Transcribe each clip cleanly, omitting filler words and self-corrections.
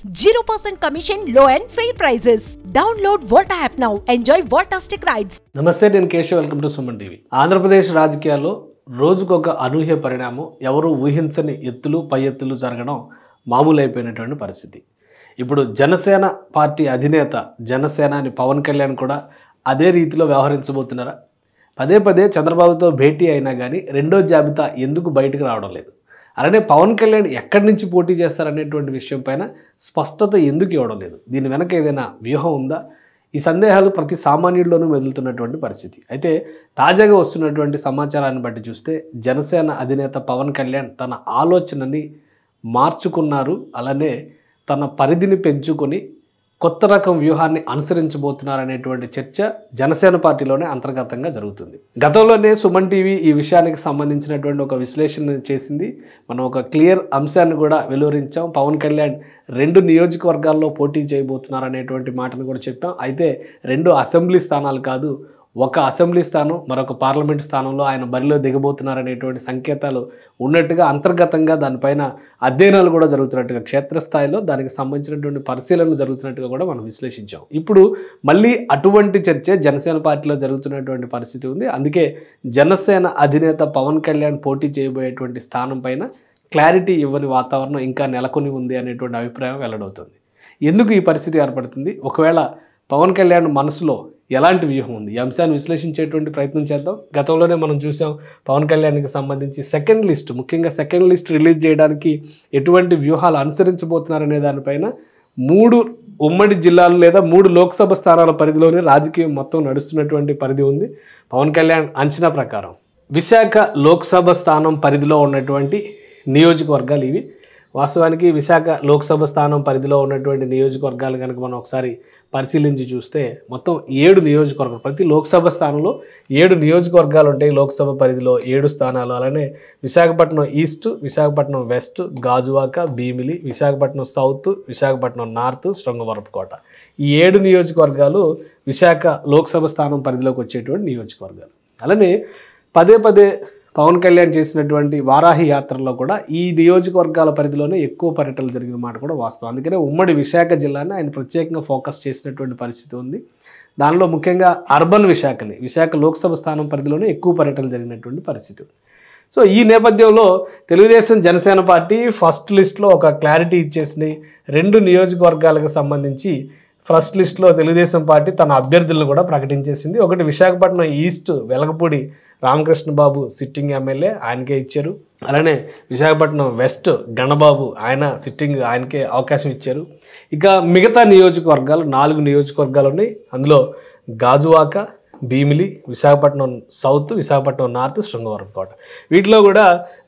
0% commission, low and fair prices. Download Volta app now. Enjoy Voltastic rides. నమస్తే, నేను Keshav. Welcome to Suman TV. Andhra Pradesh రాజకీయాల్లో రోజుకొక అనూహ్య పరిణామం, ఎవరు ఊహించని ఎత్తులు పై ఎత్తులు జరగడం మామూలు అయిపోయినటువంటి పరిస్థితి. ఇప్పుడు జనసేన పార్టీ అధినేత జనసేనాని పవన్ కళ్యాణ్ కూడా అదే రీతిలో వ్యవహరించబోతున్నారా? పదే పదే చంద్రబాబుతో భేటీ అయినా కానీ రెండో జాబితా ఎందుకు బయటకు రావడం లేదు? అలానే పవన్ కళ్యాణ్ ఎక్కడి నుంచి పోటీ చేస్తారనేటువంటి విషయం పైన స్పష్టత ఎందుకు ఇవ్వడం లేదు? దీని వెనక ఏదైనా వ్యూహం ఉందా? ఈ సందేహాలు ప్రతి సామాన్యుల్లోనూ మెదులుతున్నటువంటి పరిస్థితి. అయితే తాజాగా వస్తున్నటువంటి సమాచారాన్ని బట్టి చూస్తే జనసేన అధినేత పవన్ కళ్యాణ్ తన ఆలోచనని మార్చుకున్నారు. అలానే తన పరిధిని పెంచుకొని కొత్త రకం వ్యూహాన్ని అనుసరించబోతున్నారనేటువంటి చర్చ జనసేన పార్టీలోనే అంతర్గతంగా జరుగుతుంది. గతంలోనే సుమన్ టీవీ ఈ విషయానికి సంబంధించినటువంటి ఒక విశ్లేషణ చేసింది. మనం ఒక క్లియర్ అంశాన్ని కూడా వెలువరించాం. పవన్ కళ్యాణ్ 2 నియోజకవర్గాల్లో పోటీ చేయబోతున్నారనేటువంటి మాటను కూడా చెప్పాం. అయితే 2 అసెంబ్లీ స్థానాలు కాదు, ఒక అసెంబ్లీ స్థానం, మరొక పార్లమెంట్ స్థానంలో ఆయన బరిలో దిగబోతున్నారనేటువంటి సంకేతాలు ఉన్నట్టుగా అంతర్గతంగా దానిపైన అధ్యయనాలు కూడా జరుగుతున్నట్టుగా, క్షేత్రస్థాయిలో దానికి సంబంధించినటువంటి పరిశీలనలు జరుగుతున్నట్టుగా కూడా మనం విశ్లేషించాం. ఇప్పుడు మళ్ళీ అటువంటి చర్చే జనసేన పార్టీలో జరుగుతున్నటువంటి పరిస్థితి ఉంది. అందుకే జనసేన అధినేత పవన్ కళ్యాణ్ పోటీ చేయబోయేటువంటి స్థానం పైన క్లారిటీ ఇవ్వని వాతావరణం ఇంకా నెలకొని ఉంది అనేటువంటి అభిప్రాయం వెల్లడవుతుంది. ఎందుకు ఈ పరిస్థితి ఏర్పడుతుంది? ఒకవేళ పవన్ కళ్యాణ్ మనసులో ఎలాంటి వ్యూహం ఉంది? ఈ అంశాన్ని విశ్లేషించేటువంటి ప్రయత్నం చేద్దాం. గతంలోనే మనం చూసాం పవన్ కళ్యాణ్కి సంబంధించి సెకండ్ లిస్ట్, ముఖ్యంగా సెకండ్ లిస్ట్ రిలీజ్ చేయడానికి ఎటువంటి వ్యూహాలు అనుసరించబోతున్నారనే దానిపైన 3 ఉమ్మడి జిల్లాలు లేదా 3 లోక్సభ స్థానాల పరిధిలోనే రాజకీయం మొత్తం నడుస్తున్నటువంటి పరిధి ఉంది. పవన్ కళ్యాణ్ అంచనా ప్రకారం విశాఖ లోక్సభ స్థానం పరిధిలో ఉన్నటువంటి నియోజకవర్గాలు ఇవి. వాస్తవానికి విశాఖ లోక్సభ స్థానం పరిధిలో ఉన్నటువంటి నియోజకవర్గాలు కనుక మనం ఒకసారి పరిశీలించి చూస్తే మొత్తం 7 నియోజకవర్గాలు, ప్రతి లోక్సభ స్థానంలో 7 నియోజకవర్గాలు ఉంటాయి. లోక్సభ పరిధిలో 7 స్థానాలు. అలానే Visakhapatnam east, Visakhapatnam west, Gajuwaka, Bheemili, Visakhapatnam south, Visakhapatnam north, Srungavarapukota. ఈ 7 నియోజకవర్గాలు విశాఖ లోక్సభ స్థానం పరిధిలోకి వచ్చేటువంటి నియోజకవర్గాలు. అలానే పదే పదే పవన్ కళ్యాణ్ చేసినటువంటి వారాహి యాత్రలో కూడా ఈ నియోజకవర్గాల పరిధిలోనే ఎక్కువ పర్యటనలు జరిగిన మాట కూడా వాస్తవం. అందుకనే ఉమ్మడి విశాఖ జిల్లాని ఆయన ప్రత్యేకంగా ఫోకస్ చేసినటువంటి పరిస్థితి ఉంది. దానిలో ముఖ్యంగా అర్బన్ విశాఖని, విశాఖ లోక్సభ స్థానం పరిధిలోనే ఎక్కువ పర్యటనలు జరిగినటువంటి పరిస్థితి ఉంది. సో ఈ నేపథ్యంలో తెలుగుదేశం జనసేన పార్టీ ఫస్ట్ లిస్ట్లో ఒక క్లారిటీ ఇచ్చేసినాయి. 2 నియోజకవర్గాలకు సంబంధించి ఫస్ట్ లిస్ట్లో తెలుగుదేశం పార్టీ తన అభ్యర్థులను కూడా ప్రకటించేసింది. ఒకటి Visakhapatnam east Velagapudi Ramakrishna Babu sitting MLA, ఆయనకే ఇచ్చారు. అలానే విశాఖపట్నం వెస్ట్ గణబాబు, ఆయన సిట్టింగ్, ఆయనకే అవకాశం ఇచ్చారు. ఇక మిగతా నియోజకవర్గాలు 4 నియోజకవర్గాలు ఉన్నాయి. అందులో గాజువాక, భీమిలి, విశాఖపట్నం సౌత్, విశాఖపట్నం నార్త్, శృంగవరపుకోట. వీటిలో కూడా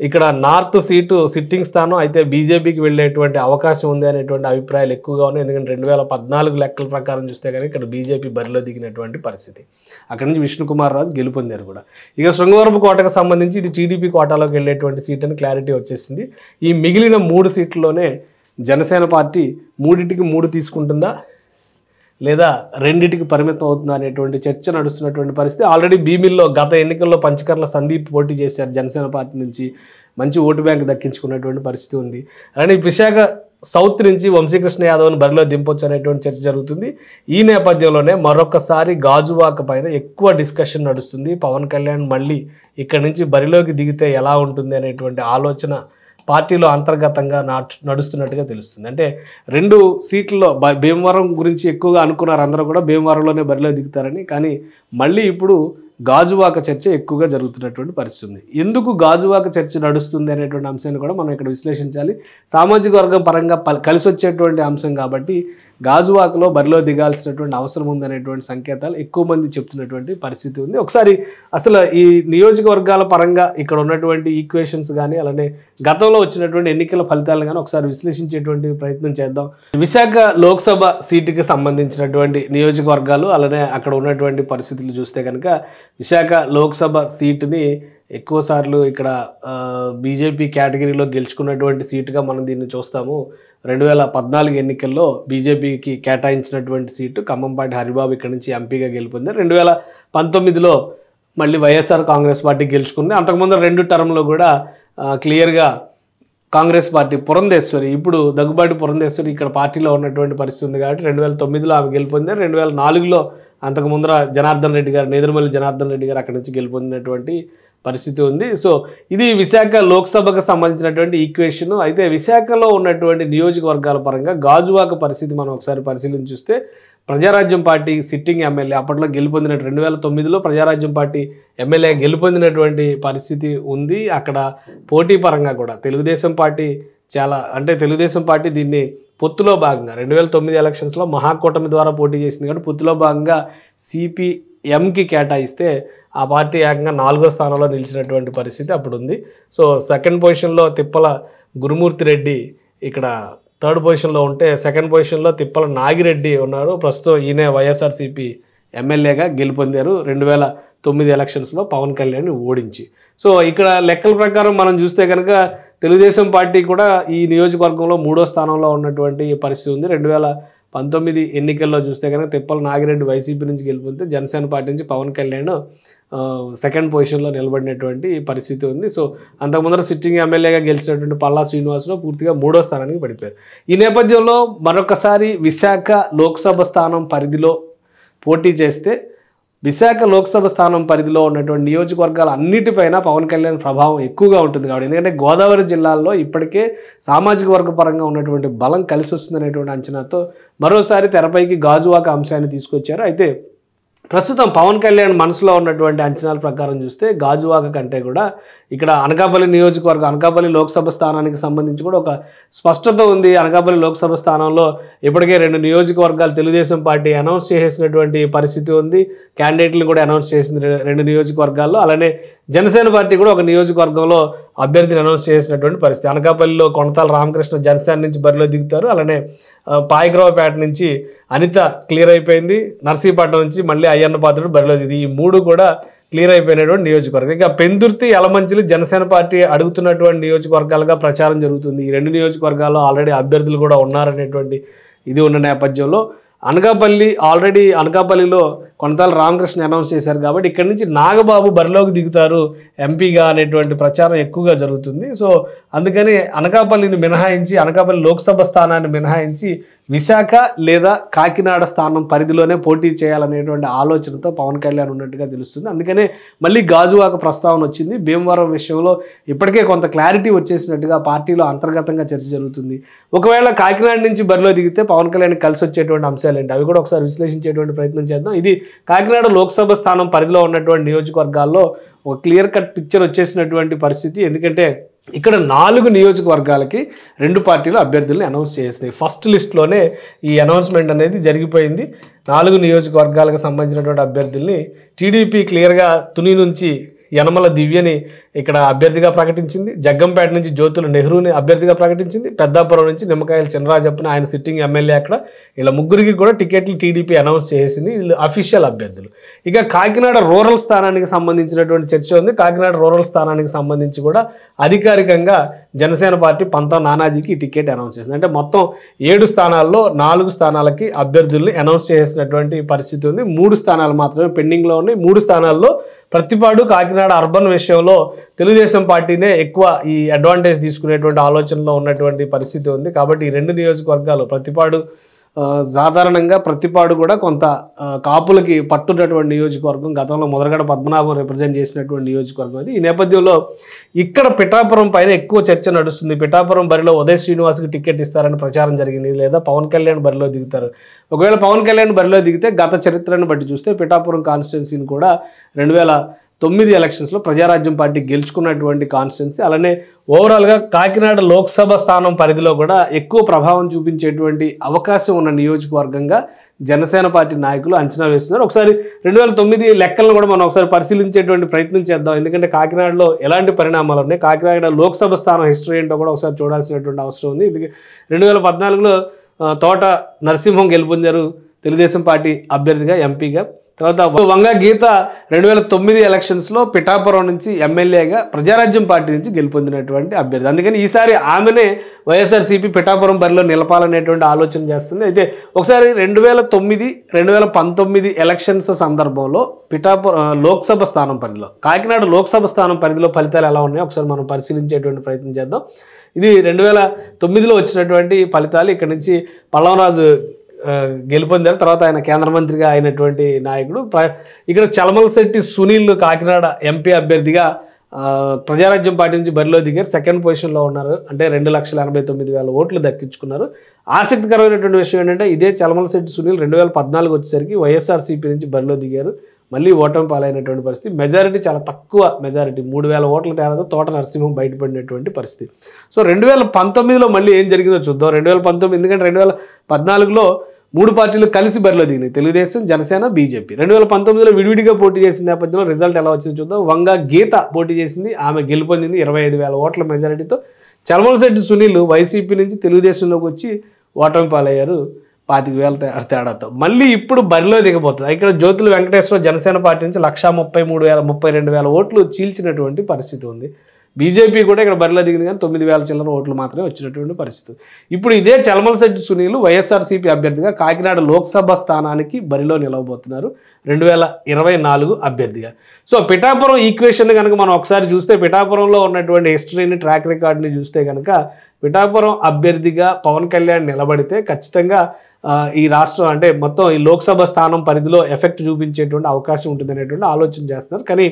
ఇక్కడ నార్త్ సీటు సిట్టింగ్ స్థానం అయితే బీజేపీకి వెళ్ళేటువంటి అవకాశం ఉంది అనేటువంటి అభిప్రాయాలు ఎక్కువగా ఉన్నాయి. ఎందుకంటే 2014 లెక్కల ప్రకారం చూస్తే కానీ ఇక్కడ బీజేపీ బరిలో దిగినటువంటి పరిస్థితి. అక్కడి నుంచి విష్ణుకుమార్ రాజు గెలుపొందారు కూడా. ఇక శృంగవరపుకోటకు సంబంధించి ఇది టీడీపీ కోటాలోకి వెళ్ళేటువంటి సీట్ అని క్లారిటీ వచ్చేసింది. ఈ మిగిలిన 3 సీట్లలోనే జనసేన పార్టీ 3టికి 3 తీసుకుంటుందా లేదా 2టికి పరిమితం అవుతుందా అనేటువంటి చర్చ నడుస్తున్నటువంటి పరిస్థితి. ఆల్రెడీ భీమిల్లో గత ఎన్నికల్లో పంచకర్ల సందీప్ పోటీ చేశారు. జనసేన పార్టీ నుంచి మంచి ఓటు బ్యాంక్ దక్కించుకున్నటువంటి పరిస్థితి ఉంది. అలానే విశాఖ సౌత్ నుంచి వంశీకృష్ణ యాదవ్ని బరిలో దింపొచ్చు అనేటువంటి చర్చ జరుగుతుంది. ఈ నేపథ్యంలోనే మరొకసారి గాజువాక పైన ఎక్కువ డిస్కషన్ నడుస్తుంది. పవన్ కళ్యాణ్ మళ్ళీ ఇక్కడ నుంచి బరిలోకి దిగితే ఎలా ఉంటుంది అనేటువంటి ఆలోచన పార్టీలో అంతర్గతంగా నడుస్తున్నట్టుగా తెలుస్తుంది. అంటే 2 సీట్లలో భీమవరం గురించి ఎక్కువగా అనుకున్నారు అందరూ కూడా, భీమవరంలోనే బరిలో దిగుతారని. కానీ మళ్ళీ ఇప్పుడు గాజువాక చర్చ ఎక్కువగా జరుగుతున్నటువంటి పరిస్థితి ఉంది. ఎందుకు గాజువాక చర్చ నడుస్తుంది అనేటువంటి అంశాన్ని కూడా మనం ఇక్కడ విశ్లేషించాలి. సామాజిక వర్గం పరంగా కలిసి వచ్చేటువంటి అంశం కాబట్టి గాజువాకలో బరిలో దిగాల్సినటువంటి అవసరం ఉందనేటువంటి సంకేతాలు ఎక్కువ మంది చెప్తున్నటువంటి పరిస్థితి ఉంది. ఒకసారి అసలు ఈ నియోజకవర్గాల పరంగా ఇక్కడ ఉన్నటువంటి ఈక్వేషన్స్ కానీ, అలానే గతంలో వచ్చినటువంటి ఎన్నికల ఫలితాలను కానీ ఒకసారి విశ్లేషించేటువంటి ప్రయత్నం చేద్దాం. విశాఖ లోక్సభ సీటుకి సంబంధించినటువంటి నియోజకవర్గాలు, అలానే అక్కడ ఉన్నటువంటి పరిస్థితులు చూస్తే కనుక విశాఖ లోక్సభ సీటుని ఎక్కువ సార్లు ఇక్కడ బీజేపీ కేటగిరీలో గెలుచుకున్నటువంటి సీటుగా మనం దీన్ని చూస్తాము. 2014 ఎన్నికల్లో బీజేపీకి కేటాయించినటువంటి సీటు ఖమ్మంపాటి హరిబాబు ఇక్కడ నుంచి ఎంపీగా గెలుపొందారు. 2019లో మళ్ళీ వైఎస్ఆర్ కాంగ్రెస్ పార్టీ గెలుచుకుంది. అంతకుముందు 2 టర్మ్లో కూడా క్లియర్గా కాంగ్రెస్ పార్టీ పురంధేశ్వరి, ఇప్పుడు దగ్గుబాటి పురంధేశ్వరి ఇక్కడ పార్టీలో ఉన్నటువంటి పరిస్థితి ఉంది కాబట్టి 2009లో ఆమె గెలుపొందారు. 2004లో అంతకు ముందర జనార్దన్ రెడ్డి గారు, నేదురుమల్లి జనార్దన్ రెడ్డి గారు అక్కడి నుంచి గెలుపొందినటువంటి పరిస్థితి ఉంది. సో ఇది విశాఖ లోక్సభకు సంబంధించినటువంటి ఈక్వేషన్. అయితే విశాఖలో ఉన్నటువంటి నియోజకవర్గాల పరంగా గాజువాక పరిస్థితి మనం ఒకసారి పరిశీలించి చూస్తే ప్రజారాజ్యం పార్టీ సిట్టింగ్ ఎమ్మెల్యే అప్పట్లో గెలుపొందిన 2009లో ప్రజారాజ్యం పార్టీ ఎమ్మెల్యే గెలుపొందినటువంటి పరిస్థితి ఉంది. అక్కడ పోటీ పరంగా కూడా తెలుగుదేశం పార్టీ తెలుగుదేశం పార్టీ దీన్ని పొత్తులో భాగంగా 2009 ఎలక్షన్స్లో మహాకూటమి ద్వారా పోటీ చేసింది కాబట్టి పొత్తులో భాగంగా సిపిఎంకి కేటాయిస్తే ఆ పార్టీ ఏకంగా 4వ స్థానంలో నిలిచినటువంటి పరిస్థితి అప్పుడు ఉంది. సో సెకండ్ పొజిషన్లో తిప్పల గురుమూర్తి రెడ్డి ఇక్కడ థర్డ్ పొజిషన్లో ఉంటే సెకండ్ పొజిషన్లో తిప్పల నాగిరెడ్డి ఉన్నారు. ప్రస్తుతం ఈయన వైఎస్ఆర్సీపీ ఎమ్మెల్యేగా గెలుపొందారు 2009 ఎలక్షన్స్లో పవన్ కళ్యాణ్ని ఓడించి. సో ఇక్కడ లెక్కల ప్రకారం మనం చూస్తే కనుక తెలుగుదేశం పార్టీ కూడా ఈ నియోజకవర్గంలో 3వ స్థానంలో ఉన్నటువంటి పరిస్థితి ఉంది. 2019 ఎన్నికల్లో చూస్తే కనుక తిప్పల నాగిరెడ్డి వైసీపీ నుంచి గెలుపొందితే జనసేన పార్టీ నుంచి పవన్ కళ్యాణ్ సెకండ్ పొజిషన్లో నిలబడినటువంటి పరిస్థితి ఉంది. సో అంతకుముందర సిట్టింగ్ ఎమ్మెల్యేగా గెలిచినటువంటి పల్లా శ్రీనివాసరావు పూర్తిగా 3వ స్థానానికి పడిపోయారు. ఈ నేపథ్యంలో మరొకసారి విశాఖ లోక్సభ స్థానం పరిధిలో పోటీ చేస్తే విశాఖ లోక్సభ స్థానం పరిధిలో ఉన్నటువంటి నియోజకవర్గాలు అన్నిటిపైన పవన్ కళ్యాణ్ ప్రభావం ఎక్కువగా ఉంటుంది కాబట్టి ఎందుకంటే గోదావరి జిల్లాల్లో ఇప్పటికే సామాజిక వర్గ పరంగా ఉన్నటువంటి బలం కలిసి వస్తుందనేటువంటి అంచనాతో మరోసారి తెరపైకి గాజువాక అంశాన్ని తీసుకొచ్చారు. అయితే ప్రస్తుతం పవన్ కళ్యాణ్ మనసులో ఉన్నటువంటి అంచనాల ప్రకారం చూస్తే గాజువాక కంటే కూడా ఇక్కడ అనకాపల్లి నియోజకవర్గం అనకాపల్లి లోక్సభ స్థానానికి సంబంధించి కూడా ఒక స్పష్టత ఉంది. అనకాపల్లి లోక్సభ స్థానంలో ఇప్పటికే 2 నియోజకవర్గాలు తెలుగుదేశం పార్టీ అనౌన్స్ చేసేసినటువంటి పరిస్థితి ఉంది. క్యాండిడేట్లను కూడా అనౌన్స్ చేసింది 2 నియోజకవర్గాల్లో. అలానే జనసేన పార్టీ కూడా ఒక నియోజకవర్గంలో అభ్యర్థిని అనౌన్స్ చేసినటువంటి పరిస్థితి. అనకాపల్లిలో కొనతాల రామకృష్ణ జనసేన నుంచి బరిలో దిగుతారు. అలానే పాయగ్రావపేట నుంచి అనిత క్లియర్ అయిపోయింది. నర్సీపట్నం నుంచి మళ్ళీ అయ్యన్న పాత్రుడు బరిలో దిగి ఈ 3 కూడా క్లియర్ అయిపోయినటువంటి నియోజకవర్గం. ఇక పెందుర్తి యలమంచిలి జనసేన పార్టీ అడుగుతున్నటువంటి నియోజకవర్గాలుగా ప్రచారం జరుగుతుంది. ఈ 2 నియోజకవర్గాల్లో ఆల్రెడీ అభ్యర్థులు కూడా ఉన్నారనేటువంటి ఇది ఉన్న నేపథ్యంలో అనకాపల్లిలో కొనతాల రామకృష్ణ అనౌన్స్ చేశారు కాబట్టి ఇక్కడి నుంచి నాగబాబు బరిలోకి దిగుతారు ఎంపీగా అనేటువంటి ప్రచారం ఎక్కువగా జరుగుతుంది. సో అందుకని అనకాపల్లిని మినహాయించి అనకాపల్లి లోక్సభ స్థానాన్ని మినహాయించి విశాఖ లేదా కాకినాడ స్థానం పరిధిలోనే పోటీ చేయాలనేటువంటి ఆలోచనతో పవన్ కళ్యాణ్ ఉన్నట్టుగా తెలుస్తుంది. అందుకనే మళ్ళీ గాజువాక ప్రస్తావన వచ్చింది. భీమవరం విషయంలో ఇప్పటికే కొంత క్లారిటీ వచ్చేసినట్టుగా పార్టీలో అంతర్గతంగా చర్చ జరుగుతుంది. ఒకవేళ కాకినాడ నుంచి బరిలో దిగితే పవన్ కళ్యాణ్ కలిసి వచ్చేటువంటి అంశాలు ఏంటి అవి కూడా ఒకసారి విశ్లేషించేటువంటి ప్రయత్నం చేద్దాం. ఇది కాకినాడ లోక్సభ స్థానం పరిధిలో ఉన్నటువంటి నియోజకవర్గాల్లో ఒక క్లియర్ కట్ పిక్చర్ వచ్చేసినటువంటి పరిస్థితి. ఎందుకంటే ఇక్కడ 4 నియోజకవర్గాలకి 2 పార్టీలు అభ్యర్థుల్ని అనౌన్స్ చేసినాయి. ఫస్ట్ లిస్ట్లోనే ఈ అనౌన్స్మెంట్ అనేది జరిగిపోయింది. 4 నియోజకవర్గాలకు సంబంధించినటువంటి అభ్యర్థుల్ని టీడీపీ క్లియర్గా తుని నుంచి యనమల దివ్యని ఇక్కడ అభ్యర్థిగా ప్రకటించింది. జగ్గంపేట నుంచి జ్యోతుల నెహ్రూని అభ్యర్థిగా ప్రకటించింది. పెద్దాపురం నుంచి నిమ్మకాయల చినరాజప్పని ఆయన సిట్టింగ్ ఎమ్మెల్యే అక్కడ ఇలా 3కి కూడా టికెట్లు టీడీపీ అనౌన్స్ చేసింది. వీళ్ళు అఫీషియల్ అభ్యర్థులు. ఇక కాకినాడ రూరల్ స్థానానికి సంబంధించినటువంటి చర్చ ఉంది. కాకినాడ రూరల్ స్థానానికి సంబంధించి కూడా అధికారికంగా జనసేన పార్టీ పంతం నానాజీకి టికెట్ అనౌన్స్ చేసింది. అంటే మొత్తం 7 స్థానాల్లో 4 స్థానాలకి అభ్యర్థుల్ని అనౌన్స్ చేసినటువంటి పరిస్థితి ఉంది. 3 స్థానాలు మాత్రమే పెండింగ్లో ఉన్నాయి. 3 స్థానాల్లో ప్రతిపాడు కాకినాడ అర్బన్ విషయంలో తెలుగుదేశం పార్టీనే ఎక్కువ ఈ అడ్వాంటేజ్ తీసుకునేటువంటి ఆలోచనలో ఉన్నటువంటి పరిస్థితి ఉంది. కాబట్టి ఈ 2 నియోజకవర్గాలు ప్రతిపాడు సాధారణంగా ప్రతిపాడు కూడా కొంత కాపులకి పట్టున్నటువంటి నియోజకవర్గం. గతంలో ముద్రగడ పద్మనాభం రిప్రజెంట్ చేసినటువంటి నియోజకవర్గం అది. ఈ నేపథ్యంలో ఇక్కడ పిఠాపురం పైన ఎక్కువ చర్చ నడుస్తుంది. పిఠాపురం బరిలో ఉదయ్ శ్రీనివాస్కి టికెట్ ఇస్తారని ప్రచారం జరిగింది. లేదా పవన్ కళ్యాణ్ బరిలో దిగుతారు. ఒకవేళ పవన్ కళ్యాణ్ బరిలో దిగితే గత చరిత్రను బట్టి చూస్తే పిఠాపురం కాన్స్టిట్యున్సీని కూడా 2009 ఎలక్షన్స్లో ప్రజారాజ్యం పార్టీ గెలుచుకున్నటువంటి కాన్స్టిట్యున్సీ. అలానే ఓవరాల్గా కాకినాడ లోక్సభ స్థానం పరిధిలో కూడా ఎక్కువ ప్రభావం చూపించేటువంటి అవకాశం ఉన్న నియోజకవర్గంగా జనసేన పార్టీ నాయకులు అంచనా వేస్తున్నారు. ఒకసారి 2009 లెక్కలను కూడా మనం ఒకసారి పరిశీలించేటువంటి ప్రయత్నం చేద్దాం. ఎందుకంటే కాకినాడలో ఎలాంటి పరిణామాలు ఉన్నాయి, కాకినాడ లోక్సభ స్థానం హిస్టరీ ఏంటో కూడా ఒకసారి చూడాల్సినటువంటి అవసరం ఉంది. ఇది 2014లో తోట నరసింహం గెలుపొందారు తెలుగుదేశం పార్టీ అభ్యర్థిగా ఎంపీగా. తర్వాత వంగ గీత 2009 ఎలక్షన్స్లో పిఠాపురం నుంచి ఎమ్మెల్యేగా ప్రజారాజ్యం పార్టీ నుంచి గెలుపొందినటువంటి అభ్యర్థి. అందుకని ఈసారి ఆమెనే వైఎస్ఆర్సీపీ పిఠాపురం బరిలో నిలపాలనేటువంటి ఆలోచన చేస్తుంది. అయితే ఒకసారి 2009, 2019 ఎలక్షన్స్ సందర్భంలో పిఠాపురం లోక్సభ స్థానం పరిధిలో కాకినాడ లోక్సభ స్థానం పరిధిలో ఫలితాలు ఎలా ఉన్నాయో ఒకసారి మనం పరిశీలించేటువంటి ప్రయత్నం చేద్దాం. ఇది 2009లో వచ్చినటువంటి ఫలితాలు. ఇక్కడ నుంచి పల్లవరాజు గెలుపొందారు. తర్వాత ఆయన కేంద్ర మంత్రిగా అయినటువంటి నాయకుడు. ఇక్కడ చలమలశెట్టి సునీల్ కాకినాడ ఎంపీ అభ్యర్థిగా ప్రజారాజ్యం పార్టీ నుంచి బరిలో దిగారు. సెకండ్ పొజిషన్లో ఉన్నారు. అంటే 2,89,000 ఓట్లు దక్కించుకున్నారు. ఆసక్తికరమైనటువంటి విషయం ఏంటంటే ఇదే చలమలశెట్టి సునీల్ 2014 వచ్చేసరికి వైఎస్ఆర్సీపీ నుంచి బరిలో దిగారు. మళ్ళీ ఓటమి పాలైనటువంటి పరిస్థితి. మెజారిటీ చాలా తక్కువ మెజారిటీ, 3,000 ఓట్ల తేడాతో తోట నరసింహం బయటపడినటువంటి పరిస్థితి. సో 2019లో మళ్ళీ ఏం జరిగిందో చూద్దాం. 2019 ఎందుకంటే 2014లో 3 పార్టీలు కలిసి బరిలో దిగినాయి, తెలుగుదేశం, జనసేన, బీజేపీ. 2019లో విడివిడిగా పోటీ చేసిన నేపథ్యంలో రిజల్ట్ ఎలా వచ్చిందో చూద్దాం. వంగ గీత పోటీ చేసింది, ఆమె గెలుపొందింది 25,000 ఓట్ల మెజారిటీతో. చలమలశెట్టి సునీల్ వైసీపీ నుంచి తెలుగుదేశంలోకి వచ్చి ఓటమి పాలయ్యారు 25,000 తేడాతో. మళ్ళీ ఇప్పుడు బరిలో దిగబోతుంది. ఇక్కడ జ్యోతుల వెంకటేశ్వర జనసేన పార్టీ నుంచి 1,33,000 ఓట్లు చీల్చినటువంటి పరిస్థితి ఉంది. బీజేపీ కూడా ఇక్కడ బరిలో దిగింది కానీ 9,000 చిల్లర ఓట్లు మాత్రమే వచ్చినటువంటి పరిస్థితి. ఇప్పుడు ఇదే చలమలశెట్టి సునీల్ వైఎస్ఆర్సీపీ అభ్యర్థిగా కాకినాడ లోక్సభ స్థానానికి బరిలో నిలవబోతున్నారు 2024 అభ్యర్థిగా. సో పిఠాపురం ఈక్వేషన్ కనుక మనం ఒకసారి చూస్తే, పిఠాపురంలో ఉన్నటువంటి హిస్టరీని, ట్రాక్ రికార్డుని చూస్తే కనుక పిఠాపురం అభ్యర్థిగా పవన్ కళ్యాణ్ నిలబడితే ఖచ్చితంగా ఈ రాష్ట్రం అంటే మొత్తం ఈ లోక్సభ స్థానం పరిధిలో ఎఫెక్ట్ చూపించేటువంటి అవకాశం ఉంటుంది అనేటువంటి ఆలోచన చేస్తున్నారు. కానీ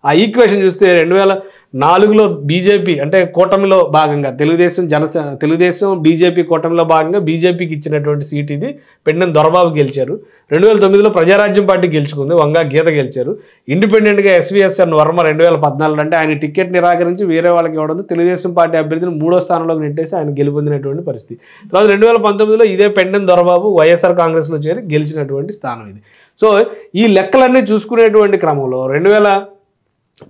ఆ ఈక్వేషన్ చూస్తే 2004లో బీజేపీ అంటే కూటమిలో భాగంగా తెలుగుదేశం బీజేపీ కూటమిలో భాగంగా బీజేపీకి ఇచ్చినటువంటి సీట్ ఇది. పెండెం దొరబాబు గెలిచారు. 2009లో ప్రజారాజ్యం పార్టీ గెలుచుకుంది, వంగా గీత గెలిచారు. ఇండిపెండెంట్గా ఎస్వీఎస్ఎన్ వర్మ 2014 అంటే ఆయన టికెట్ నిరాకరించి వేరే వాళ్ళకి ఇవ్వడంతో తెలుగుదేశం పార్టీ అభ్యర్థిని 3వ స్థానంలోకి నెట్టేసి ఆయన గెలుపొందినటువంటి పరిస్థితి. తర్వాత 2019లో ఇదే పెండెం దొరబాబు వైఎస్ఆర్ కాంగ్రెస్లో చేరి గెలిచినటువంటి స్థానం ఇది. సో ఈ లెక్కలన్నీ చూసుకునేటువంటి క్రమంలో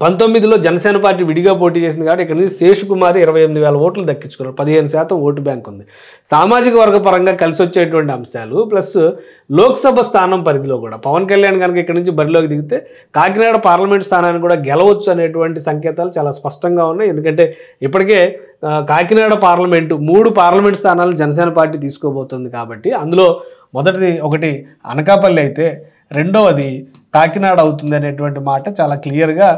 2019లో జనసేన పార్టీ విడిగా పోటీ చేసింది కాబట్టి ఇక్కడ నుంచి శేషకుమారి 28,000 ఓట్లు దక్కించుకున్నారు. 15% ఓటు బ్యాంక్ ఉంది. సామాజిక వర్గ పరంగా కలిసి వచ్చేటువంటి అంశాలు ప్లస్ లోక్సభ స్థానం పరిధిలో కూడా పవన్ కళ్యాణ్ కనుక ఇక్కడ నుంచి బరిలోకి దిగితే కాకినాడ పార్లమెంట్ స్థానాన్ని కూడా గెలవచ్చు అనేటువంటి సంకేతాలు చాలా స్పష్టంగా ఉన్నాయి. ఎందుకంటే ఇప్పటికే కాకినాడ పార్లమెంటు 3 పార్లమెంట్ స్థానాలు జనసేన పార్టీ తీసుకోబోతుంది కాబట్టి అందులో ఒకటి అనకాపల్లి అయితే రెండవది కాకినాడ అవుతుంది అనేటువంటి మాట చాలా క్లియర్గా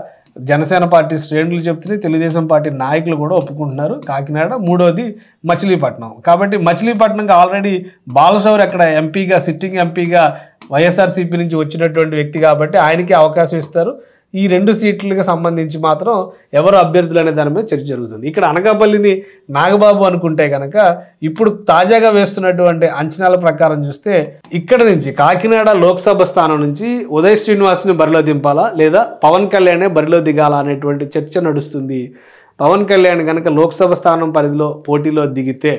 జనసేన పార్టీ శ్రేణులు చెప్తున్నాయి, తెలుగుదేశం పార్టీ నాయకులు కూడా ఒప్పుకుంటున్నారు. కాకినాడ, మూడోది మచిలీపట్నం. కాబట్టి మచిలీపట్నంకి ఆల్రెడీ బాలశౌరి అక్కడ ఎంపీగా సిట్టింగ్ ఎంపీగా వైఎస్ఆర్సీపీ నుంచి వచ్చినటువంటి వ్యక్తి కాబట్టి ఆయనకి అవకాశం ఇస్తారు. ఈ 2 సీట్లకు సంబంధించి మాత్రం ఎవరు అభ్యర్థులు అనే దాని మీద చర్చ జరుగుతుంది. ఇక్కడ అనకాపల్లిని నాగబాబు అనుకుంటే కనుక ఇప్పుడు తాజాగా వేస్తున్నటువంటి అంచనాల ప్రకారం చూస్తే ఇక్కడ నుంచి కాకినాడ లోక్సభ స్థానం నుంచి ఉదయ్ శ్రీనివాస్ని బరిలో దింపాలా లేదా పవన్ కళ్యాణే బరిలో దిగాలా అనేటువంటి చర్చ నడుస్తుంది. పవన్ కళ్యాణ్ కనుక లోక్సభ స్థానం పరిధిలో పోటీలో దిగితే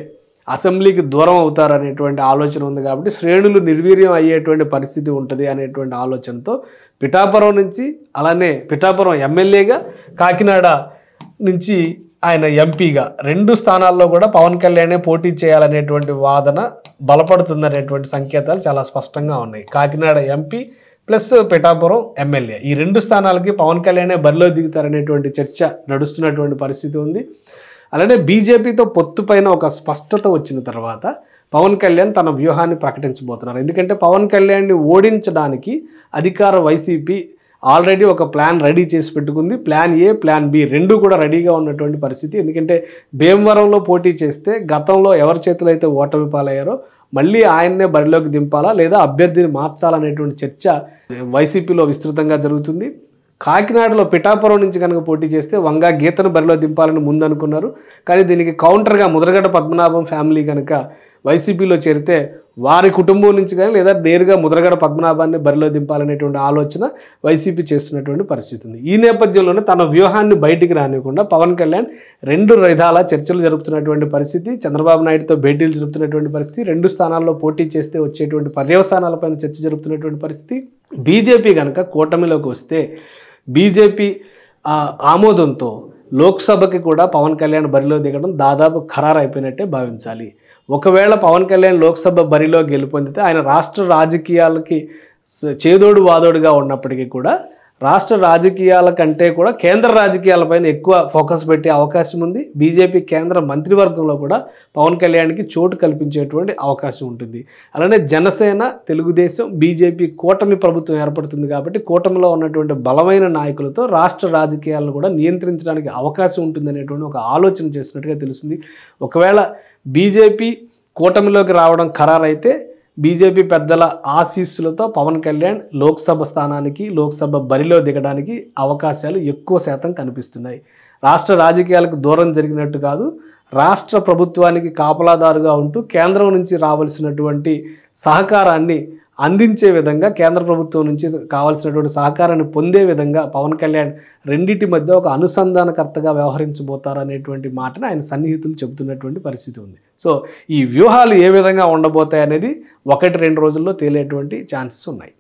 అసెంబ్లీకి దూరం అవుతారు అనేటువంటి ఆలోచన ఉంది కాబట్టి శ్రేణులు నిర్వీర్యం అయ్యేటువంటి పరిస్థితి ఉంటుంది అనేటువంటి ఆలోచనతో పిఠాపురం నుంచి అలానే పిఠాపురం ఎమ్మెల్యేగా కాకినాడ నుంచి ఆయన ఎంపీగా 2 స్థానాల్లో కూడా పవన్ కళ్యాణే పోటీ చేయాలనేటువంటి వాదన బలపడుతుందనేటువంటి సంకేతాలు చాలా స్పష్టంగా ఉన్నాయి. Kakinada MP plus Pithapuram MLA ఈ 2 స్థానాలకి పవన్ కళ్యాణే బరిలో దిగుతారనేటువంటి చర్చ నడుస్తున్నటువంటి పరిస్థితి ఉంది. అలానే బీజేపీతో పొత్తు పైన ఒక స్పష్టత వచ్చిన తర్వాత పవన్ కళ్యాణ్ తన వ్యూహాన్ని ప్రకటించబోతున్నారు. ఎందుకంటే పవన్ కళ్యాణ్ని ఓడించడానికి అధికార వైసీపీ ఆల్రెడీ ఒక ప్లాన్ రెడీ చేసి పెట్టుకుంది. ప్లాన్ ఏ, ప్లాన్ బి 2 కూడా రెడీగా ఉన్నటువంటి పరిస్థితి. ఎందుకంటే భీమవరంలో పోటీ చేస్తే గతంలో ఎవరి చేతులు అయితే ఓటమి పాలయ్యారో మళ్ళీ ఆయన్నే బరిలోకి దింపాలా లేదా అభ్యర్థిని మార్చాలనేటువంటి చర్చ వైసీపీలో విస్తృతంగా జరుగుతుంది. కాకినాడలో పిఠాపురం నుంచి కనుక పోటీ చేస్తే వంగా గీతను బరిలో దింపాలని ముందు అనుకున్నారు. కానీ దీనికి కౌంటర్గా ముద్రగడ పద్మనాభం ఫ్యామిలీ కనుక వైసీపీలో చేరితే వారి కుటుంబం నుంచి కానీ లేదా నేరుగా ముద్రగడ పద్మనాభాన్ని బరిలో దింపాలనేటువంటి ఆలోచన వైసీపీ చేస్తున్నటువంటి పరిస్థితి ఉంది. ఈ నేపథ్యంలోనే తన వ్యూహాన్ని బయటికి రానివ్వకుండా పవన్ కళ్యాణ్ 2 విధాల చర్చలు జరుపుతున్నటువంటి పరిస్థితి, చంద్రబాబు నాయుడుతో భేటీలు జరుపుతున్నటువంటి పరిస్థితి, 2 స్థానాల్లో పోటీ చేస్తే వచ్చేటువంటి పర్యవసానాలపైన చర్చ జరుపుతున్నటువంటి పరిస్థితి. బీజేపీ కనుక కూటమిలోకి వస్తే బీజేపీ ఆమోదంతో లోక్సభకి కూడా పవన్ కళ్యాణ్ బరిలో దిగడం దాదాపు ఖరారు అయిపోయినట్టే భావించాలి. ఒకవేళ పవన్ కళ్యాణ్ లోక్సభ బరిలో గెలుపొందితే ఆయన రాష్ట్ర రాజకీయాలకి చేదోడు వాదోడుగా ఉన్నప్పటికీ కూడా రాష్ట్ర రాజకీయాల కంటే కూడా కేంద్ర రాజకీయాలపైన ఎక్కువ ఫోకస్ పెట్టే అవకాశం ఉంది. బీజేపీ కేంద్ర మంత్రివర్గంలో కూడా పవన్ కళ్యాణ్కి చోటు కల్పించేటువంటి అవకాశం ఉంటుంది. అలానే జనసేన, తెలుగుదేశం, బీజేపీ కూటమి ప్రభుత్వం ఏర్పడుతుంది కాబట్టి కూటమిలో ఉన్నటువంటి బలమైన నాయకులతో రాష్ట్ర రాజకీయాలను కూడా నియంత్రించడానికి అవకాశం ఉంటుందనేటువంటి ఒక ఆలోచన చేసినట్టుగా తెలుస్తుంది. ఒకవేళ బీజేపీ కూటమిలోకి రావడం ఖరారైతే బీజేపీ పెద్దల ఆశీస్సులతో పవన్ కళ్యాణ్ లోక్సభ స్థానానికి, లోక్సభ బరిలో దిగడానికి అవకాశాలు ఎక్కువ శాతం కనిపిస్తున్నాయి. రాష్ట్ర రాజకీయాలకు దూరం జరిగినట్టు కాదు, రాష్ట్ర ప్రభుత్వానికి కాపలాదారుగా ఉంటూ కేంద్రం నుంచి రావాల్సినటువంటి సహకారాన్ని అందించే విధంగా, కేంద్ర ప్రభుత్వం నుంచి కావాల్సినటువంటి సహకారాన్ని పొందే విధంగా పవన్ కళ్యాణ్ రెండింటి మధ్య ఒక అనుసంధానకర్తగా వ్యవహరించబోతారు అనేటువంటి మాటను ఆయన సన్నిహితులు చెబుతున్నటువంటి పరిస్థితి ఉంది. సో ఈ వ్యూహాలు ఏ విధంగా ఉండబోతాయి అనేది 1-2 రోజుల్లో తేలేటువంటి ఛాన్సెస్ ఉన్నాయి.